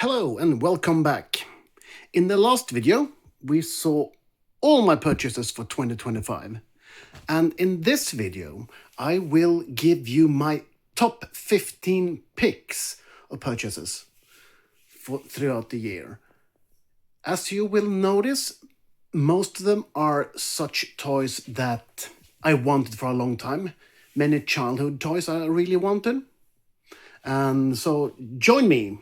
Hello and welcome back. In the last video, we saw all my purchases for 2025. And in this video, I will give you my top 15 picks of purchases throughout the year. As you will notice, most of them are such toys that I wanted for a long time. Many childhood toys I really wanted. And so join me.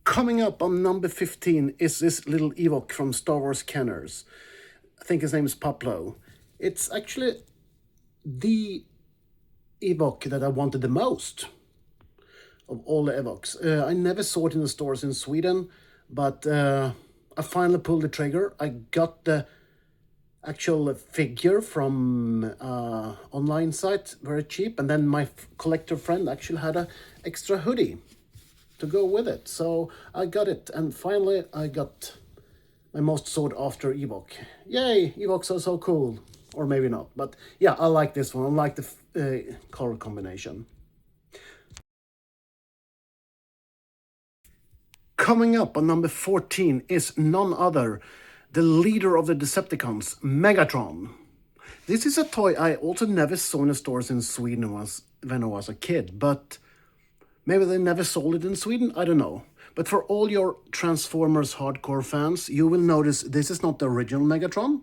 Coming up on number 15 is this little Ewok from Star Wars Kenners. I think his name is Pablo. It's actually the Ewok that I wanted the most of all the Ewoks. I never saw it in the stores in Sweden, but I finally pulled the trigger. I got the actual figure from online site, very cheap, and then my collector friend actually had an extra hoodie to go with it. So I got it, and finally I got my most sought after Ewok. Yay, Ewoks are so cool. Or maybe not, but yeah, I like this one. I like the color combination. Coming up on number 14 is none other, the leader of the Decepticons, Megatron. This is a toy I also never saw in the stores in Sweden when I was a kid, but maybe they never sold it in Sweden, I don't know. But for all your Transformers hardcore fans, you will notice this is not the original Megatron.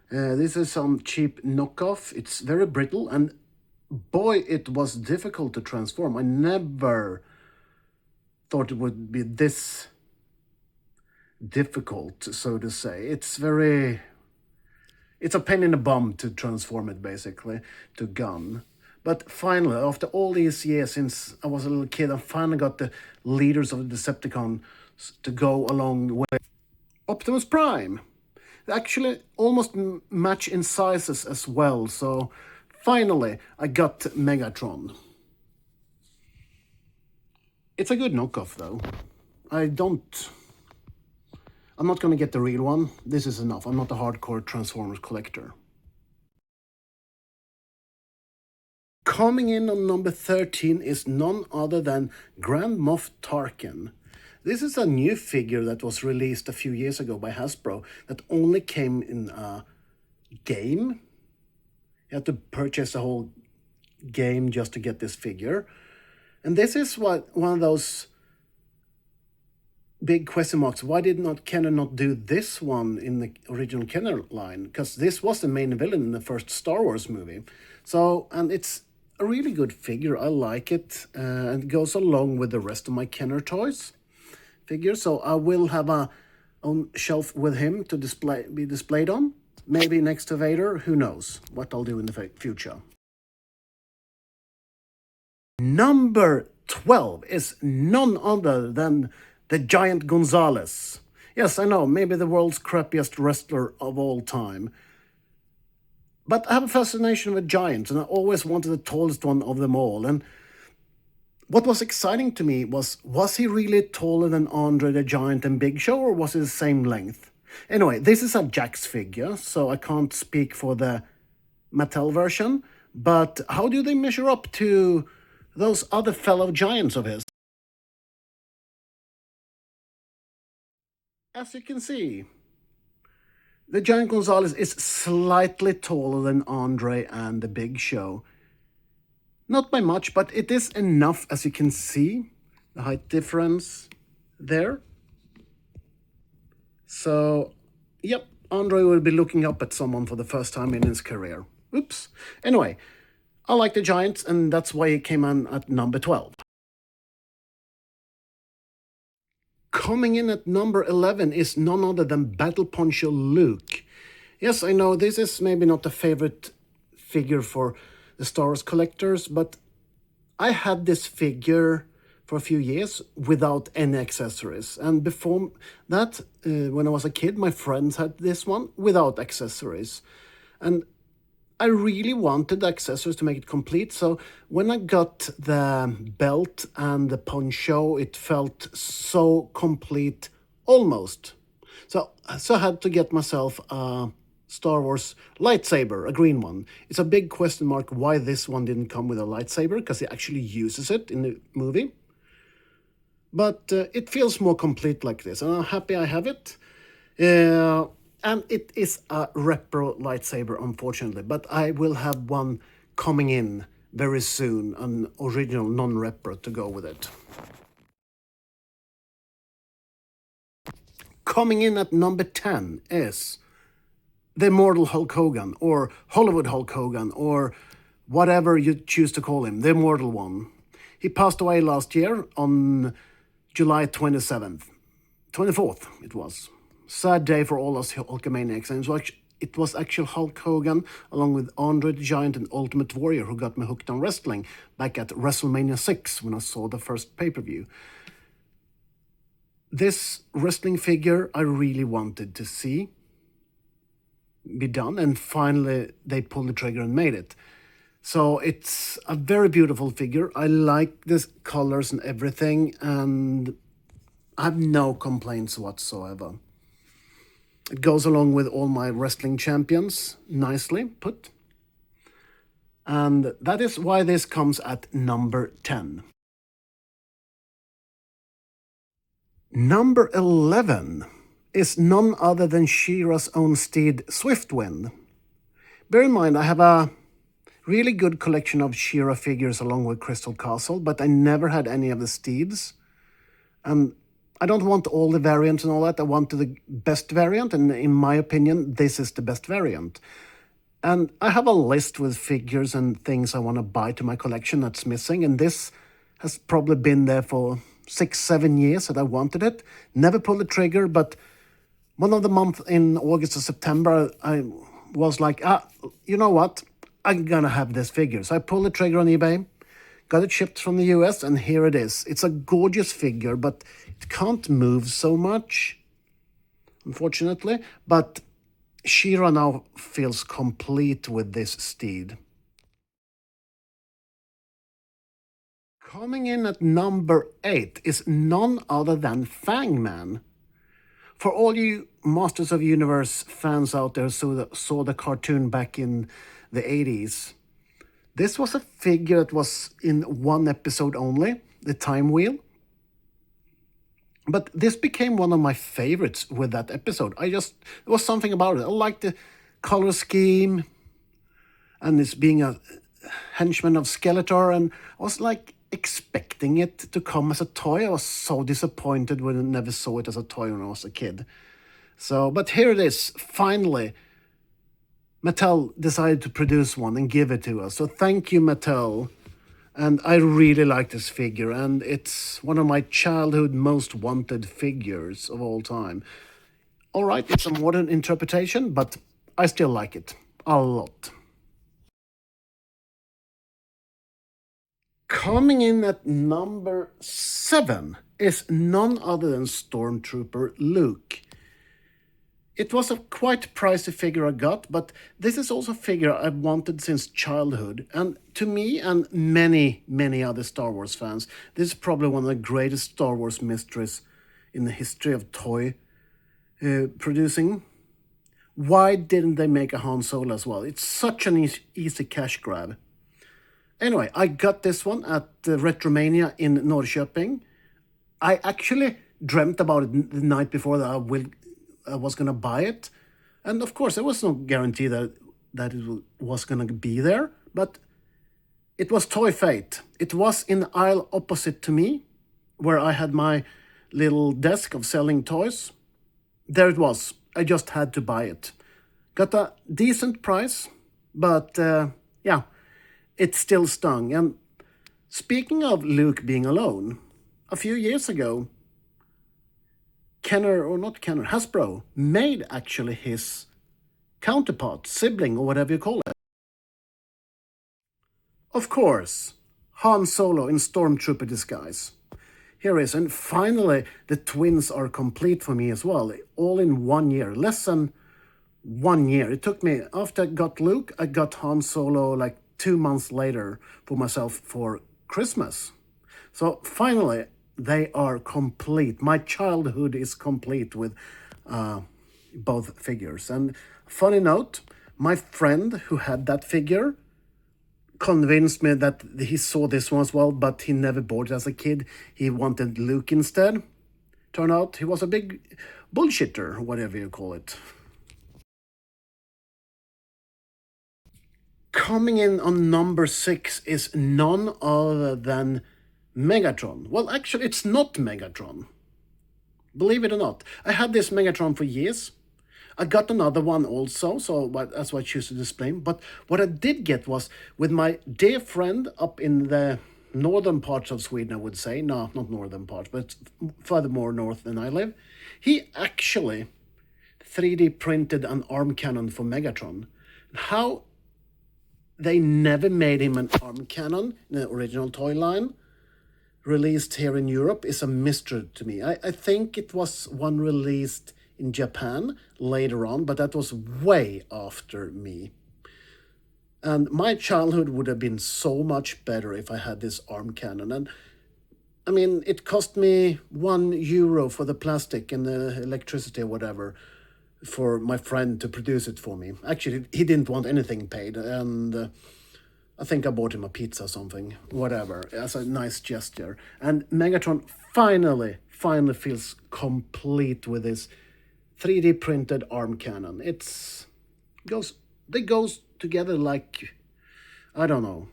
This is some cheap knockoff. It's very brittle, and boy, it was difficult to transform. I never thought it would be this difficult, so to say. It's a pain in the bum to transform it, basically, to gun. But finally, after all these years since I was a little kid, I finally got the leaders of the Decepticons to go along with Optimus Prime. They actually almost match in sizes as well, so finally I got Megatron. It's a good knockoff, though. I'm not gonna get the real one. This is enough. I'm not a hardcore Transformers collector. Coming in on number 13 is none other than Grand Moff Tarkin. This is a new figure that was released a few years ago by Hasbro that only came in a game. You have to purchase a whole game just to get this figure. And this is one of those big question marks. Why did Kenner not do this one in the original Kenner line? Because this was the main villain in the first Star Wars movie. So, and it's a really good figure. I like it. And it goes along with the rest of my Kenner toys figure. So I will have a own shelf with him to be displayed on. Maybe next to Vader. Who knows what I'll do in the future. Number 12 is none other than the Giant Gonzalez. Yes, I know, maybe the world's crappiest wrestler of all time. But I have a fascination with giants, and I always wanted the tallest one of them all. And what was exciting to me was he really taller than Andre the Giant and Big Show, or was he the same length? Anyway, this is a Jakks figure, so I can't speak for the Mattel version. But how do they measure up to those other fellow giants of his? As you can see, the Giant Gonzalez is slightly taller than Andre and the Big Show. Not by much, but it is enough, as you can see, the height difference there. So, yep, Andre will be looking up at someone for the first time in his career. Oops. Anyway, I like the Giants, and that's why he came in at number 12. Coming in at number 11 is none other than Battle Poncho Luke. Yes, I know this is maybe not a favorite figure for the Star Wars collectors, but I had this figure for a few years without any accessories. And before that, when I was a kid, my friends had this one without accessories. And I really wanted the accessories to make it complete, so when I got the belt and the poncho, it felt so complete, almost. So I had to get myself a Star Wars lightsaber, a green one. It's a big question mark why this one didn't come with a lightsaber, because he actually uses it in the movie. But it feels more complete like this, and I'm happy I have it. And it is a repro lightsaber, unfortunately, but I will have one coming in very soon, an original non-repro to go with it. Coming in at number 10 is the immortal Hulk Hogan, or Hollywood Hulk Hogan, or whatever you choose to call him, the immortal one. He passed away last year on July 24th it was. Sad day for all us Hulkamaniacs, and it was actually Hulk Hogan, along with Andre the Giant and Ultimate Warrior, who got me hooked on wrestling back at WrestleMania 6 when I saw the first pay-per-view. This wrestling figure I really wanted to see be done, and finally they pulled the trigger and made it. So it's a very beautiful figure. I like the colors and everything, and I have no complaints whatsoever. It goes along with all my wrestling champions, nicely put. And that is why this comes at number 10. Number 11 is none other than She-Ra's own steed, Swiftwind. Bear in mind, I have a really good collection of She-Ra figures along with Crystal Castle, but I never had any of the steeds. And I don't want all the variants and all that. I wanted the best variant, and in my opinion, this is the best variant. And I have a list with figures and things I want to buy to my collection that's missing, and this has probably been there for 6-7 years that I wanted it. Never pulled the trigger, but one of the months in August or September, I was like, you know what? I'm gonna have this figure. So I pulled the trigger on eBay, got it shipped from the US, and here it is. It's a gorgeous figure, but it can't move so much, unfortunately. But She-Ra now feels complete with this steed. Coming in at number 8 is none other than Fangman. For all you Masters of Universe fans out there who saw the cartoon back in the 80s, this was a figure that was in one episode only, the Time Wheel. But this became one of my favorites with that episode. There was something about it. I liked the color scheme, and this being a henchman of Skeletor, and I was like expecting it to come as a toy. I was so disappointed when I never saw it as a toy when I was a kid. So, but here it is, finally. Mattel decided to produce one and give it to us. So thank you, Mattel. And I really like this figure, and it's one of my childhood most wanted figures of all time. All right, it's a modern interpretation, but I still like it a lot. Coming in at number 7 is none other than Stormtrooper Luke. It was a quite pricey figure I got, but this is also a figure I've wanted since childhood. And to me and many, many other Star Wars fans, this is probably one of the greatest Star Wars mysteries in the history of toy producing. Why didn't they make a Han Solo as well? It's such an easy cash grab. Anyway, I got this one at Retromania in Norrköping. I actually dreamt about it the night before that I was going to buy it. And of course, there was no guarantee that it was going to be there. But it was Toy Fate. It was in the aisle opposite to me, where I had my little desk of selling toys. There it was. I just had to buy it. Got a decent price, but yeah, it still stung. And speaking of Luke being alone, a few years ago, Hasbro made actually his counterpart, sibling, or whatever you call it. Of course, Han Solo in Stormtrooper disguise. Here is, and finally the twins are complete for me as well, all in 1 year, less than 1 year. It took me, after I got Luke, I got Han Solo like 2 months later for myself for Christmas. So finally, they are complete. My childhood is complete with both figures. And Funny note, my friend who had that figure convinced me that he saw this one as well, but he never bought it as a kid. He wanted Luke instead. Turned out he was a big bullshitter, whatever you call it. Coming in on number 6 is none other than Megatron. Well, actually, it's not Megatron. Believe it or not. I had this Megatron for years. I got another one also, so that's why I choose to display him. But what I did get was with my dear friend up in the northern parts of Sweden, I would say. No, not northern parts, but further more north than I live. He actually 3D printed an arm cannon for Megatron. How they never made him an arm cannon in the original toy line released here in Europe is a mystery to me. I think it was one released in Japan later on, but that was way after me. And my childhood would have been so much better if I had this arm cannon. And I mean, it cost me €1 for the plastic and the electricity or whatever for my friend to produce it for me. Actually, he didn't want anything paid, and I think I bought him a pizza or something, whatever, as a nice gesture. And Megatron finally feels complete with this 3D printed arm cannon. They goes together like, I don't know.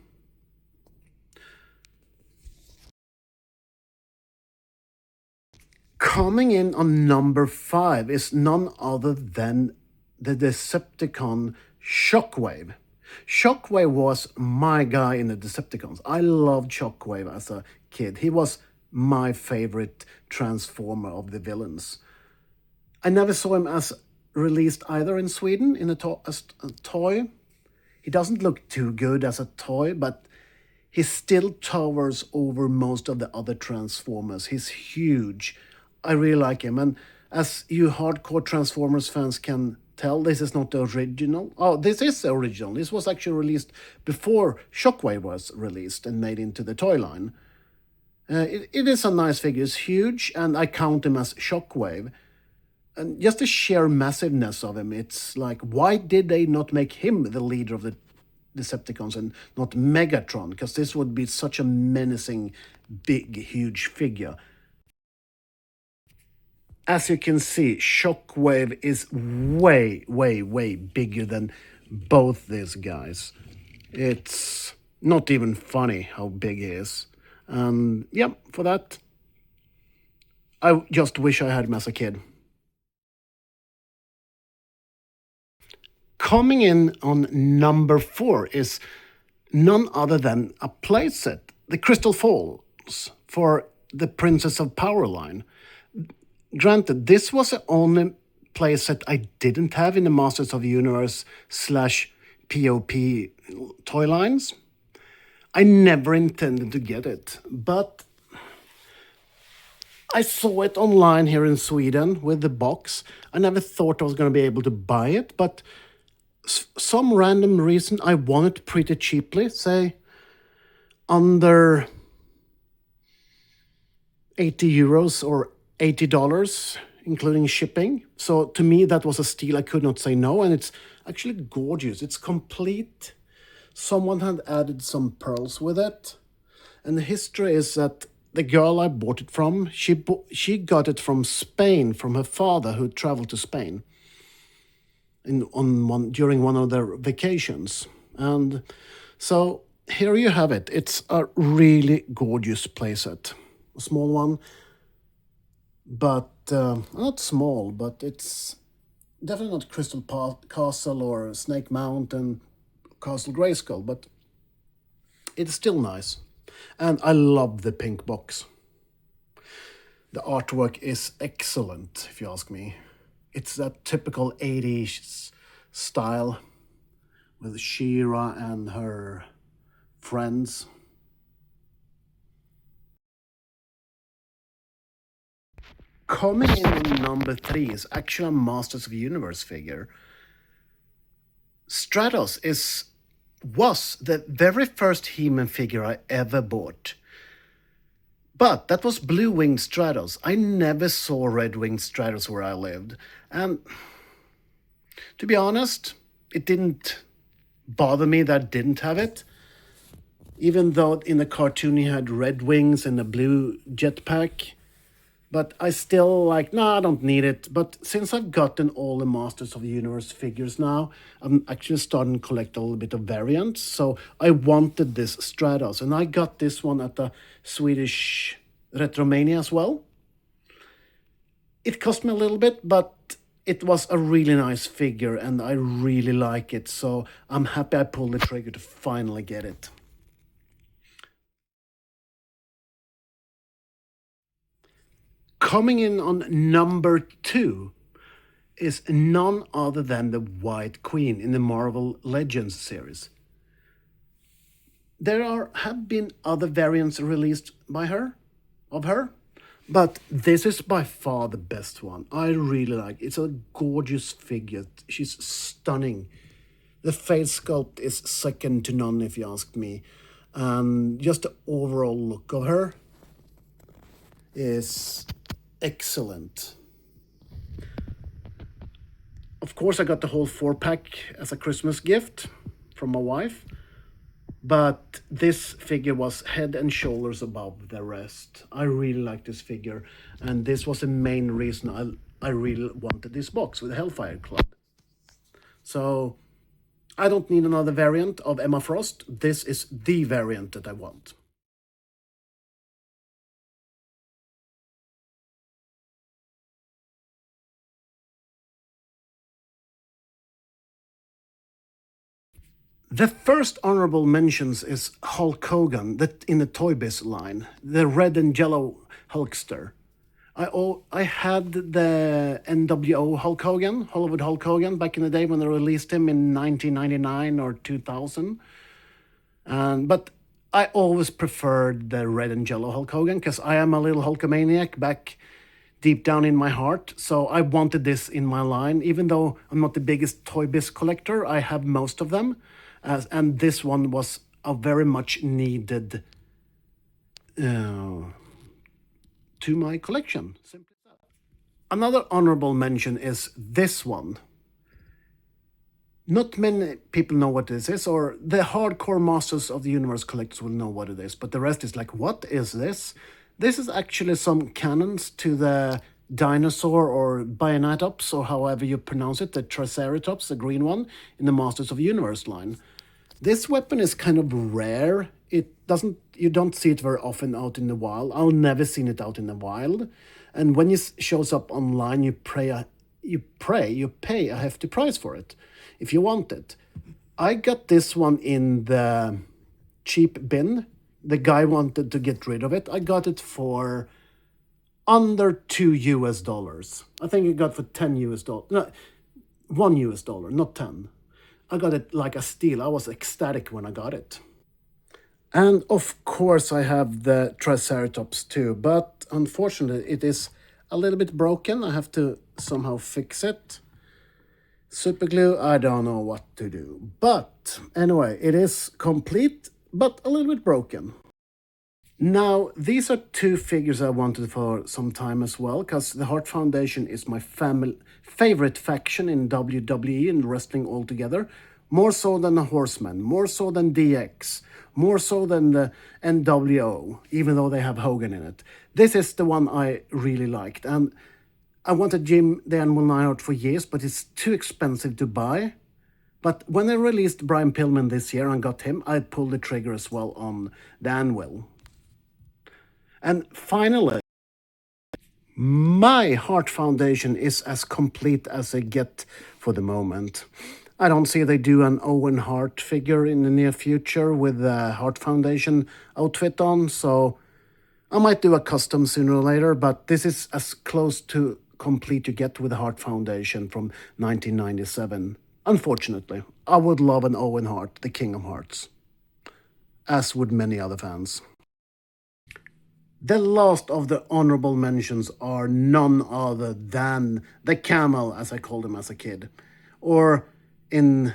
Coming in on number 5 is none other than the Decepticon Shockwave. Shockwave was my guy in the Decepticons. I loved Shockwave as a kid. He was my favorite Transformer of the villains. I never saw him as released either in Sweden in as a toy. He doesn't look too good as a toy, but he still towers over most of the other Transformers. He's huge. I really like him. And as you hardcore Transformers fans can tell, this is not the original. Oh, this is the original. This was actually released before Shockwave was released and made into the toy line. It is a nice figure. It's huge, and I count him as Shockwave. And just the sheer massiveness of him, it's like, why did they not make him the leader of the Decepticons and not Megatron? Because this would be such a menacing, big, huge figure. As you can see, Shockwave is way, way, way bigger than both these guys. It's not even funny how big he is. And yeah, for that, I just wish I had him as a kid. Coming in on number 4 is none other than a playset, the Crystal Falls for the Princess of Power line. Granted, this was the only playset I didn't have in the Masters of the Universe / POP toy lines. I never intended to get it, but I saw it online here in Sweden with the box. I never thought I was going to be able to buy it, but some random reason I won it pretty cheaply, say under €80 or $80, including shipping. So to me, that was a steal. I could not say no, and it's actually gorgeous. It's complete. Someone had added some pearls with it, and the history is that the girl I bought it from, she got it from Spain, from her father who traveled to Spain during one of their vacations. And so here you have it. It's a really gorgeous playset. A small one, but not small, but it's definitely not Crystal Castle or Snake Mountain, Castle Grayskull, but it's still nice. And I love the pink box. The artwork is excellent, if you ask me. It's that typical 80s style with She-Ra and her friends. Coming in on number 3 is actually a Masters of the Universe figure. Stratos was the very first He-Man figure I ever bought. But that was blue-winged Stratos. I never saw red-winged Stratos where I lived. And To be honest, it didn't bother me that I didn't have it, even though in the cartoon he had red wings and a blue jetpack. But I still like, no, I don't need it. But since I've gotten all the Masters of the Universe figures now, I'm actually starting to collect a little bit of variants. So I wanted this Stratos, and I got this one at the Swedish Retromania as well. It cost me a little bit, but it was a really nice figure, and I really like it. So I'm happy I pulled the trigger to finally get it. Coming in on number 2 is none other than the White Queen in the Marvel Legends series. Have been other variants released by her, but this is by far the best one. I really like it. It's a gorgeous figure. She's stunning. The face sculpt is second to none, if you ask me. And just the overall look of her is excellent. Of course, I got the whole 4-pack as a Christmas gift from my wife. But this figure was head and shoulders above the rest. I really like this figure. And this was the main reason I really wanted this box with Hellfire Club. So I don't need another variant of Emma Frost. This is the variant that I want. The first honorable mentions is Hulk Hogan, that in the Toy Biz line, the red and yellow Hulkster. I had the NWO Hulk Hogan, Hollywood Hulk Hogan, back in the day when they released him in 1999 or 2000. But I always preferred the red and yellow Hulk Hogan because I am a little Hulkamaniac back deep down in my heart. So I wanted this in my line. Even though I'm not the biggest Toy Biz collector, I have most of them. And this one was a very much needed to my collection. Simply that. Another honorable mention is this one. Not many people know what this is, or the hardcore Masters of the Universe collectors will know what it is, but the rest is like, what is this? This is actually some cannons to the dinosaur or Bionatops, or however you pronounce it, the Triceratops, the green one, in the Masters of the Universe line. This weapon is kind of rare. You don't see it very often out in the wild. I've never seen it out in the wild. And when it shows up online, you pay a hefty price for it if you want it. I got this one in the cheap bin. The guy wanted to get rid of it. I got it for under $2. I think I got for $10. No, $1, not 10. I got it like a steal. I was ecstatic when I got it. And of course I have the Triceratops too, but unfortunately it is a little bit broken. I have to somehow fix it. Super glue, I don't know what to do. But anyway, it is complete, but a little bit broken. Now, these are two figures I wanted for some time as well, because the Hart Foundation is my favorite faction in WWE and wrestling altogether. More so than the Horsemen, more so than DX, more so than the NWO, even though they have Hogan in it. This is the one I really liked. And I wanted Jim the Animal Neidhart for years, but it's too expensive to buy. But when I released Brian Pillman this year and got him, I pulled the trigger as well on the Anvil. And finally, my Hart Foundation is as complete as they get for the moment. I don't see they do an Owen Hart figure in the near future with the Hart Foundation outfit on, so I might do a custom sooner or later, but this is as close to complete you get with the Hart Foundation from 1997. Unfortunately, I would love an Owen Hart, the King of Hearts, as would many other fans. The last of the honorable mentions are none other than the Camel, as I called him as a kid. Or in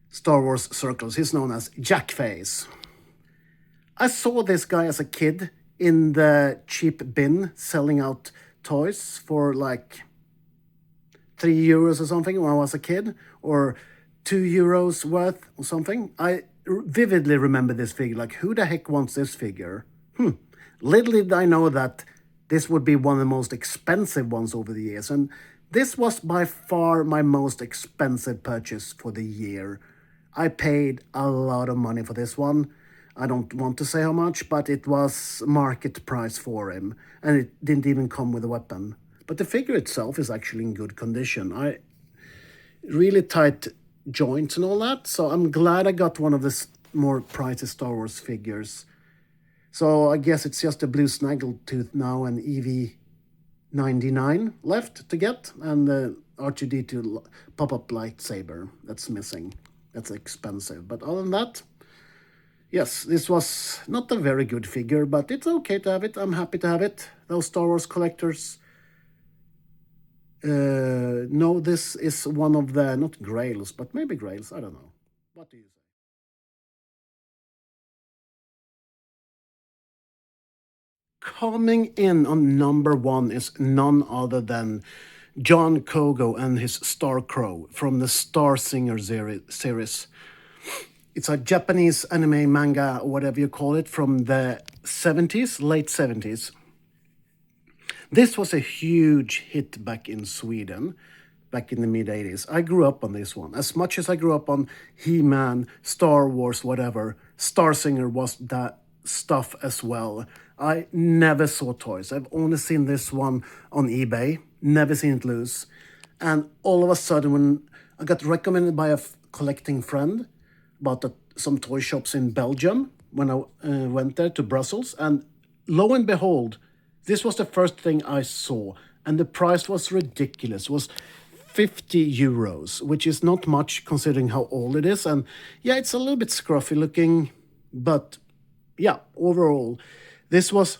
Star Wars circles, he's known as Jackface. I saw this guy as a kid in the cheap bin selling out toys for like €3 or something when I was a kid, or €2 worth or something. I vividly remember this figure. Like, who the heck wants this figure? Little did I know that this would be one of the most expensive ones over the years. And this was by far my most expensive purchase for the year. I paid a lot of money for this one. I don't want to say how much, but it was market price for him. And it didn't even come with a weapon. But the figure itself is actually in good condition. Really tight joints and all that. So I'm glad I got one of the more pricey Star Wars figures. So I guess it's just a blue Snaggletooth now and EV-99 left to get, and the R2-D2 pop-up lightsaber that's missing. That's expensive. But other than that, yes, this was not a very good figure, but it's okay to have it. I'm happy to have it. Those Star Wars collectors know this is one of the, not grails, but maybe grails. I don't know. What do you say? Coming in on number one is none other than John Kogo and his Star Crow from the Star Singer series. It's a Japanese anime manga, or whatever you call it, from the 70s, late 70s. This was a huge hit back in Sweden, back in the mid 80s. I grew up on this one. As much as I grew up on He-Man, Star Wars, whatever, Star Singer was that stuff as well. I never saw toys. I've only seen this one on eBay, never seen it loose. And all of a sudden, when I got recommended by a collecting friend about some toy shops in Belgium, when I went there to Brussels, and lo and behold, this was the first thing I saw, and the price was ridiculous. It was €50, which is not much considering how old it is. And yeah, it's a little bit scruffy looking, but yeah, overall, this was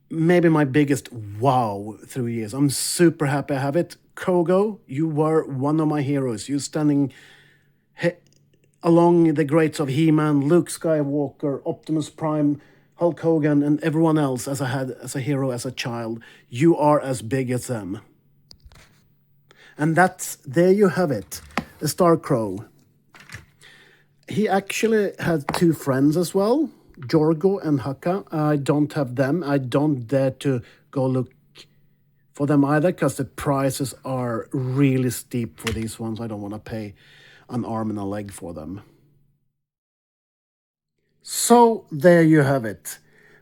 maybe my biggest wow through years. I'm super happy I have it. Kogo, you were one of my heroes. You standing along the greats of He-Man, Luke Skywalker, Optimus Prime, Hulk Hogan, and everyone else as I had as a hero as a child. You are as big as them. And there you have it, the Star Crow. He actually had two friends as well, Jorgo and Haka. I don't have them. I don't dare to go look for them either, because the prices are really steep for these ones. I don't want to pay an arm and a leg for them. So there you have it.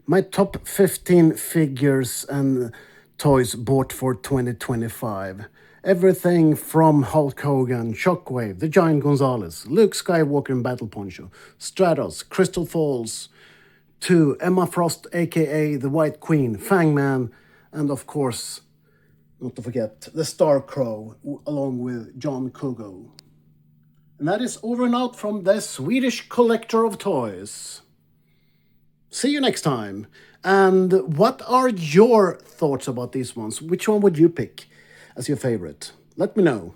My top 15 figures and toys bought for 2025. Everything from Hulk Hogan, Shockwave, the Giant Gonzalez, Luke Skywalker in Battle Poncho, Stratos, Crystal Falls, to Emma Frost, aka the White Queen, Fangman, and of course, not to forget, the Star Crow, along with John Kogo. And that is over and out from the Swedish Collector of Toys. See you next time. And what are your thoughts about these ones? Which one would you pick as your favorite? Let me know.